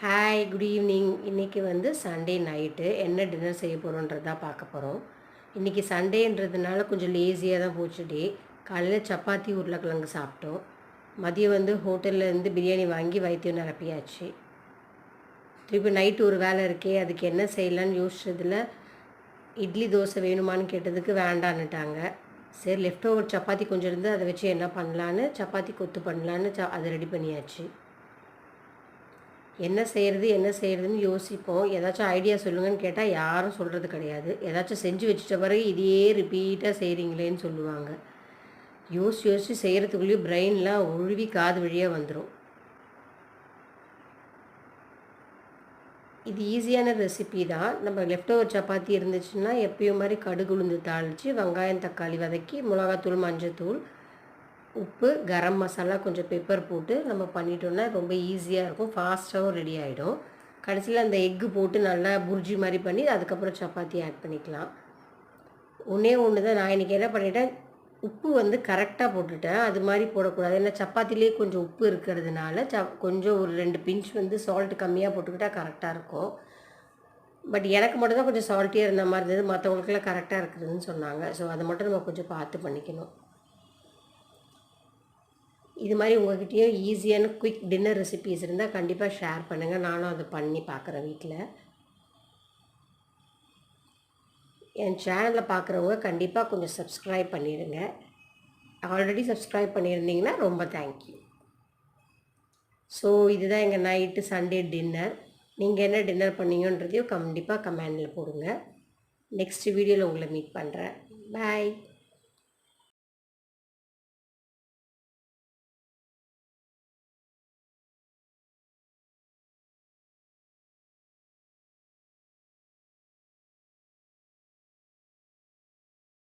Hi good evening. இன்றைக்கி வந்து Sunday night என்ன டின்னர் செய்ய போகிறோன்றது தான் பார்க்க போகிறோம். இன்றைக்கி சண்டேன்றதுனால கொஞ்சம் லேசியாக தான் போச்சு டே. காலையில் சப்பாத்தி உருளைக்கிழங்கு சாப்பிட்டோம். மதியம் வந்து ஹோட்டல்லேருந்து பிரியாணி வாங்கி வயிற்றையும் நிரப்பியாச்சு. திருப்பி நைட்டு ஒரு வேலை இருக்கே, அதுக்கு என்ன செய்யலான்னு யோசிச்சதில் இட்லி தோசை வேணுமான்னு கேட்டதுக்கு வேண்டான்னுட்டாங்க. சரி, லெஃப்ட் ஓவர் சப்பாத்தி கொஞ்சம் இருந்து அதை வச்சு என்ன பண்ணலான்னு சப்பாத்தி கொத்து பண்ணலான்னு அதை ரெடி பண்ணியாச்சு. என்ன செய்கிறதுன்னு யோசிப்போம். ஏதாச்சும் ஐடியா சொல்லுங்கன்னு கேட்டால் யாரும் சொல்கிறது கிடையாது. ஏதாச்சும் செஞ்சு வச்சுட்ட பிறகு இதையே ரிப்பீட்டாக செய்கிறீங்களேன்னு சொல்லுவாங்க. யோசித்து செய்கிறதுக்குள்ளேயும் பிரெயின்லாம் உழுவி காது வழியாக வந்துடும். இது ஈஸியான ரெசிபி தான். நம்ம லெஃப்ட் ஓவர் சப்பாத்தி இருந்துச்சுன்னா எப்பயும் மாதிரி கடுகு உளுந்து தாளித்து வெங்காயம் தக்காளி வதக்கி மிளகாத்தூள் மஞ்சத்தூள் உப்பு கரம் மசாலா கொஞ்சம் பெப்பர் போட்டு நம்ம பண்ணிட்டோம்னா ரொம்ப ஈஸியாக இருக்கும், ஃபாஸ்ட்டாகவும் ரெடி ஆகிடும். கடைசியில் அந்த எக்கு போட்டு நல்லா புர்ஜி மாதிரி பண்ணி அதுக்கப்புறம் சப்பாத்தி ஆட் பண்ணிக்கலாம். ஒன்று தான் நான் இன்றைக்கி என்ன பண்ணிட்டேன், உப்பு வந்து கரெக்டாக போட்டுட்டேன். அது மாதிரி போடக்கூடாது, ஏன்னா சப்பாத்திலே கொஞ்சம் உப்பு இருக்கிறதுனால கொஞ்சம் ஒரு 2 பிஞ்ச் வந்து சால்ட்டு கம்மியாக போட்டுக்கிட்டால் கரெக்டாக இருக்கும். பட் எனக்கு மட்டும் தான் கொஞ்சம் சால்ட்டியாக இருந்த மாதிரி இருந்தது, மற்றவங்களுக்குலாம் கரெக்டாக இருக்குதுன்னு சொன்னாங்க. ஸோ அதை மட்டும் நம்ம கொஞ்சம் பார்த்து பண்ணிக்கணும். இது மாதிரி உங்கள்கிட்டயும் ஈஸியான குயிக் டின்னர் ரெசிபீஸ் இருந்தால் கண்டிப்பாக ஷேர் பண்ணுங்கள். நானும் அதை பண்ணி பார்க்குறேன் வீட்டில். என் சேனலில் பார்க்குறவங்க கண்டிப்பாக கொஞ்சம் சப்ஸ்கிரைப் பண்ணிடுங்க. ஆல்ரெடி சப்ஸ்கிரைப் பண்ணியிருந்தீங்கன்னா ரொம்ப தேங்க்யூ. ஸோ இதுதான் எங்கள் நைட்டு சண்டே டின்னர். நீங்கள் என்ன டின்னர் பண்ணீங்கன்றதையும் கண்டிப்பாக கமெண்டில் போடுங்க. நெக்ஸ்ட் வீடியோவில் உங்களை மீட் பண்ணுறேன். பாய்.